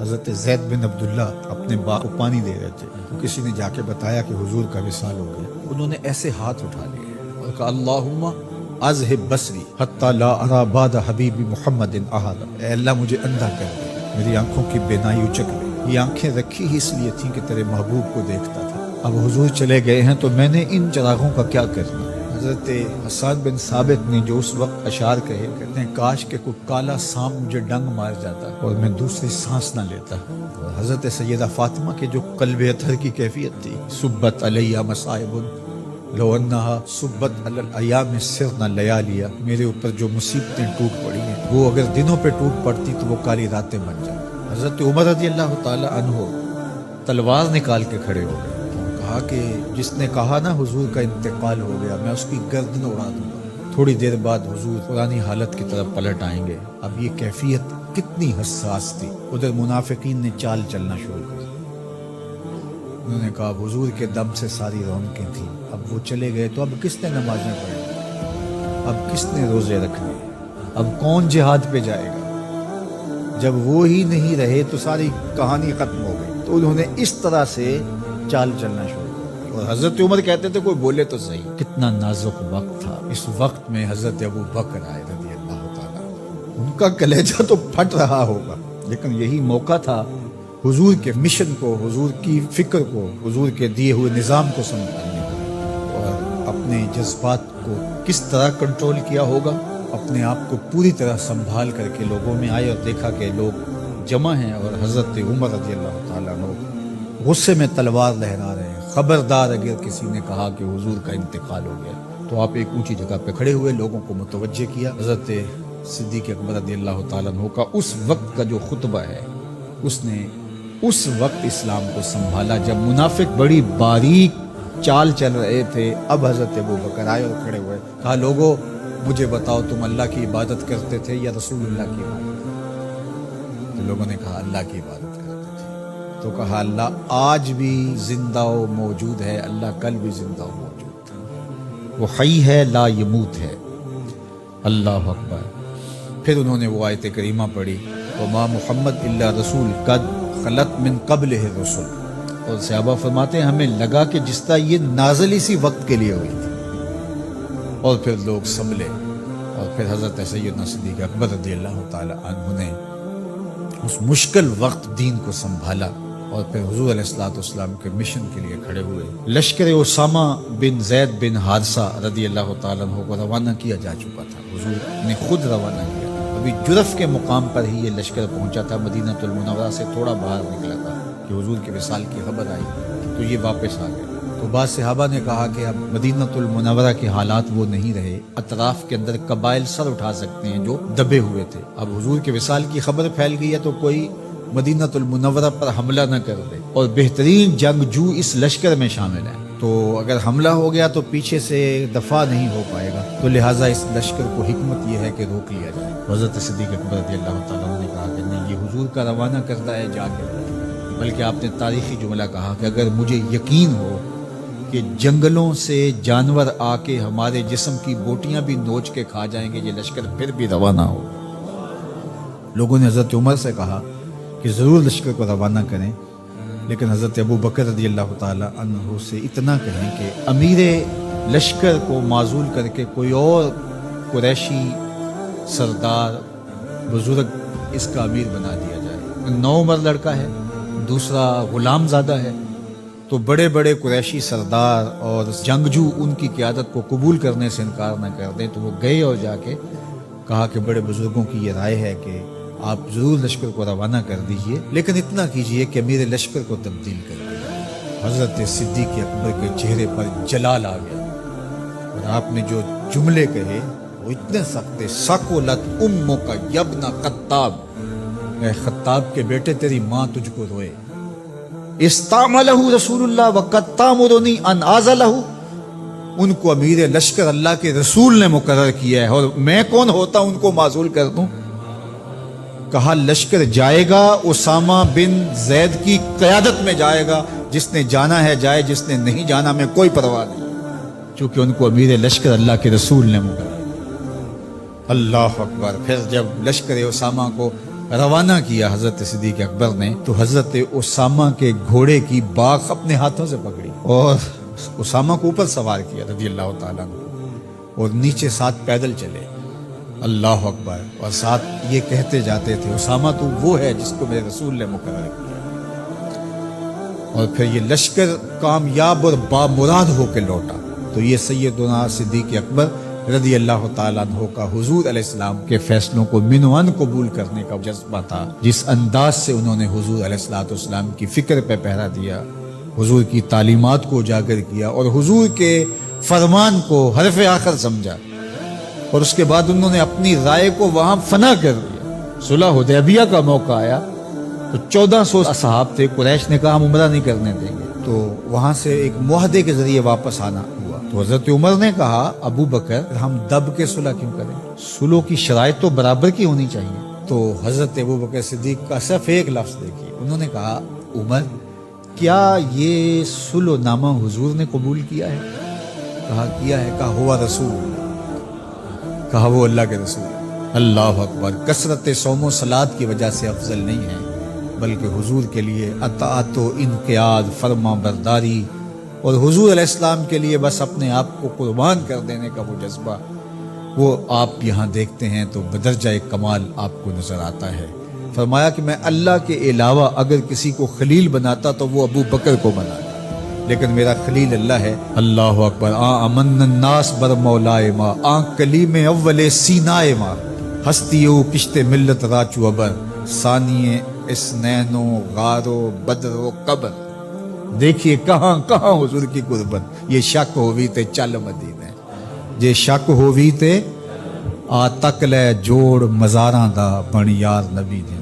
حضرت زید بن عبداللہ اپنے باغ کو پانی دے رہے تھے، کسی نے جا کے بتایا کہ حضور کا وصال ہو گیا۔ انہوں نے ایسے ہاتھ اٹھا لیے اور کہا اللہم اذہب بصری حتی لا ارا بعد حبیبی محمد احد، اے اللہ مجھے اندھا کر دے، میری آنکھوں کی بینائی اچک لے۔ یہ آنکھیں رکھی ہی اس لیے تھیں کہ تیرے محبوب کو دیکھتا تھا، اب حضور چلے گئے ہیں تو میں نے ان چراغوں کا کیا کرنا۔ حضرت حسان بن ثابت نے جو اس وقت اشعار کہے، کہتے ہیں کاش کہ کوئی کالا سانپ مجھے ڈنگ مار جاتا اور میں دوسری سانس نہ لیتا۔ اور حضرت سیدہ فاطمہ کے جو قلب اطہر کی کیفیت تھی، سبت علیہ مصائب لو انہا سبت علی الایام سرن لیالیا، میرے اوپر جو مصیبتیں ٹوٹ پڑی ہیں وہ اگر دنوں پہ ٹوٹ پڑتی تو وہ کالی راتیں بن جاتی۔ حضرت عمر رضی اللہ تعالی عنہ تلوار نکال کے کھڑے ہو گئے، کہا کہ جس نے کہا نا حضور کا انتقال ہو گیا میں اس کی گردن اڑا دوں گا۔ تھوڑی دیر بعد حضور پرانی حالت کی طرف پلٹ آئیں گے۔ اب یہ کیفیت کتنی حساس تھی۔ ادھر منافقین نے چال چلنا شروع کر دیا۔ انہوں نے کہا حضور کے دم سے ساری رونقیں تھیں، اب وہ چلے گئے تو اب کس نے نمازیں پڑھی، اب کس نے روزے رکھنے، اب کون جہاد پہ جائے گا۔ جب وہ ہی نہیں رہے تو ساری کہانی ختم ہو گئی۔ تو انہوں نے اس طرح سے چال چلنا شروع کیا۔ اور حضرت عمر کہتے تھے کوئی بولے تو صحیح، کتنا نازک وقت تھا۔ اس وقت میں حضرت ابو بکر آئے رضی اللہ تعالیٰ، ان کا کلیجہ تو پھٹ رہا ہوگا، لیکن یہی موقع تھا حضور کے مشن کو، حضور کی فکر کو، حضور کے دیے ہوئے نظام کو سنبھالنے کا، اور اپنے جذبات کو کس طرح کنٹرول کیا ہوگا۔ اپنے آپ کو پوری طرح سنبھال کر کے لوگوں میں آئے اور دیکھا کہ لوگ جمع ہیں، اور حضرت عمر رضی اللہ تعالیٰ عنہ غصے میں تلوار لہرا رہے ہیں۔ خبردار اگر کسی نے کہا کہ حضور کا انتقال ہو گیا تو آپ ایک اونچی جگہ پہ کھڑے ہوئے، لوگوں کو متوجہ کیا۔ حضرت صدیق اکبر رضی اللہ تعالیٰ عنہ کا اس وقت کا جو خطبہ ہے، اس نے اس وقت اسلام کو سنبھالا جب منافق بڑی باریک چال چل رہے تھے۔ اب حضرت ابو بکر آئے اور کھڑے ہوئے، کہا لوگوں مجھے بتاؤ تم اللہ کی عبادت کرتے تھے یا رسول اللہ کی عبادت؟ تو لوگوں نے کہا اللہ کی عبادت کرتے تھے۔ تو کہا اللہ آج بھی زندہ و موجود ہے، اللہ کل بھی زندہ و موجود ہے، وہ حی ہے لا یموت ہے، اللہ اکبر۔ پھر انہوں نے وہ آیت کریمہ پڑھی وما محمد الا رسول قد خلت من قبلہ الرسل، اور صحابہ فرماتے ہیں ہمیں لگا کہ جس طرح یہ نازل اسی وقت کے لیے ہوئی تھی۔ اور پھر لوگ سنبھلے، اور پھر حضرت سیدنا صدیق اکبر رضی اللہ تعالی عنہ نے اس مشکل وقت دین کو سنبھالا، اور پھر حضور علیہ الصلوۃ والسلام کے مشن کے لیے کھڑے ہوئے۔ لشکر اسامہ بن زید بن حارثہ رضی اللہ تعالیٰ عنہ کو روانہ کیا جا چکا تھا، حضور نے خود روانہ کیا۔ ابھی جرف کے مقام پر ہی یہ لشکر پہنچا تھا، مدینہ المنورہ سے تھوڑا باہر نکلا تھا کہ حضور کے وصال کی خبر آئی تو یہ واپس آ گئے۔ تو بعض صحابہ نے کہا کہ اب مدینہ المنورہ کے حالات وہ نہیں رہے، اطراف کے اندر قبائل سر اٹھا سکتے ہیں جو دبے ہوئے تھے۔ اب حضور کے وصال کی خبر پھیل گئی ہے تو کوئی مدینہ المنورہ پر حملہ نہ کر دے، اور بہترین جنگجو اس لشکر میں شامل ہیں، تو اگر حملہ ہو گیا تو پیچھے سے دفاع نہیں ہو پائے گا، تو لہٰذا اس لشکر کو حکمت یہ ہے کہ روک لیا جائے۔ حضرت صدیق اکبر رضی اللہ تعالیٰ عنہ نے کہا کہ نہیں، یہ حضور کا روانہ کردہ ہے جا کے، بلکہ آپ نے تاریخی جملہ کہا کہ اگر مجھے یقین ہو کہ جنگلوں سے جانور آ کے ہمارے جسم کی بوٹیاں بھی نوچ کے کھا جائیں گے، یہ لشکر پھر بھی روانہ ہو۔ لوگوں نے حضرت عمر سے کہا کہ ضرور لشکر کو روانہ کریں، لیکن حضرت ابو بکر رضی اللہ تعالی عنہ سے اتنا کہیں کہ امیر لشکر کو معزول کر کے کوئی اور قریشی سردار بزرگ اس کا امیر بنا دیا جائے۔ 9 عمر لڑکا ہے، دوسرا غلام زادہ ہے، تو بڑے بڑے قریشی سردار اور جنگجو ان کی قیادت کو قبول کرنے سے انکار نہ کر دیں۔ تو وہ گئے اور جا کے کہا کہ بڑے بزرگوں کی یہ رائے ہے کہ آپ ضرور لشکر کو روانہ کر دیجئے، لیکن اتنا کیجئے کہ امیر لشکر کو تبدیل کر دیا۔ حضرت صدیق اکبر کے چہرے پر جلال آ گیا، اور آپ نے جو جملے کہے وہ اتنے سخت تھے، ثقلت امک یبن خطاب، اے خطاب کے بیٹے تیری ماں تجھ کو روئے۔ استعملہ رسول اللہ وقد تامرنی ان اعزلہ، ان کو امیر لشکر اللہ کے رسول نے مقرر کیا ہے، اور میں کون ہوتا ان کو معزول کر دوں۔ کہا لشکر جائے گا، اسامہ بن زید کی قیادت میں جائے گا، جس نے جانا ہے جائے، جس نے نہیں جانا میں کوئی پرواہ نہیں، چونکہ ان کو امیر لشکر اللہ کے رسول نے مقرر۔ اللہ اکبر۔ پھر جب لشکر اسامہ کو روانہ کیا حضرت صدیق اکبر نے تو حضرت اسامہ کے گھوڑے کی باک اپنے ہاتھوں سے پکڑی اور اسامہ کو اوپر سوار کیا رضی اللہ تعالیٰ عنہ، اور نیچے ساتھ پیدل چلے، اللہ اکبر، اور ساتھ یہ کہتے جاتے تھے اسامہ تو وہ ہے جس کو میرے رسول نے مقرر کیا۔ اور پھر یہ لشکر کامیاب اور بامراد ہو کے لوٹا۔ تو یہ سیدنا صدیق اکبر رضی اللہ تعالیٰ عنہ کا حضور علیہ السلام کے فیصلوں کو من و عن قبول کرنے کا جذبہ تھا، جس انداز سے انہوں نے حضور علیہ السلام کی فکر پہ پہرا دیا، حضور کی تعلیمات کو اجاگر کیا اور حضور کے فرمان کو حرف آخر سمجھا، اور اس کے بعد انہوں نے اپنی رائے کو وہاں فنا کر دیا۔ صلح حدیبیہ کا موقع آیا تو 1400 اصحاب تھے، قریش نے کہا ہم عمرہ نہیں کرنے دیں گے، تو وہاں سے ایک معاہدے کے ذریعے واپس آنا ہوا۔ تو حضرت عمر نے کہا ابو بکر ہم دب کے صلح کیوں کریں، صلح کی شرائط تو برابر کی ہونی چاہیے۔ تو حضرت ابو بکر صدیق کا صرف ایک لفظ دیکھیے، انہوں نے کہا عمر کیا یہ صلح نامہ حضور نے قبول کیا ہے؟ کہا کیا ہے۔ کہا ہوا رسول اللہ، کہا وہ اللہ کے رسول۔ اللہ اکبر، کثرت صوم و صلات کی وجہ سے افضل نہیں ہے، بلکہ حضور کے لیے اطاعت و انقیاد، فرما برداری، اور حضور علیہ السلام کے لیے بس اپنے آپ کو قربان کر دینے کا وہ جذبہ، وہ آپ یہاں دیکھتے ہیں تو بدرجہ کمال آپ کو نظر آتا ہے۔ فرمایا کہ میں اللہ کے علاوہ اگر کسی کو خلیل بناتا تو وہ ابو بکر کو بناتا، لیکن میرا خلیل اللہ ہے۔ اللہ اکبر، امن الناس بر مولائے ما، کلیم اول سینائے ما، ہستیو کشت ملت راچو ابر، ثانی اسنینو غارو بدر و قبر۔ دیکھیے کہاں کہاں حضور کی قربت، یہ شک ہووی تے چل مدینے، یہ شک ہووی تے آ تک لے جوڑ مزاراں دا بن یار نبی نے۔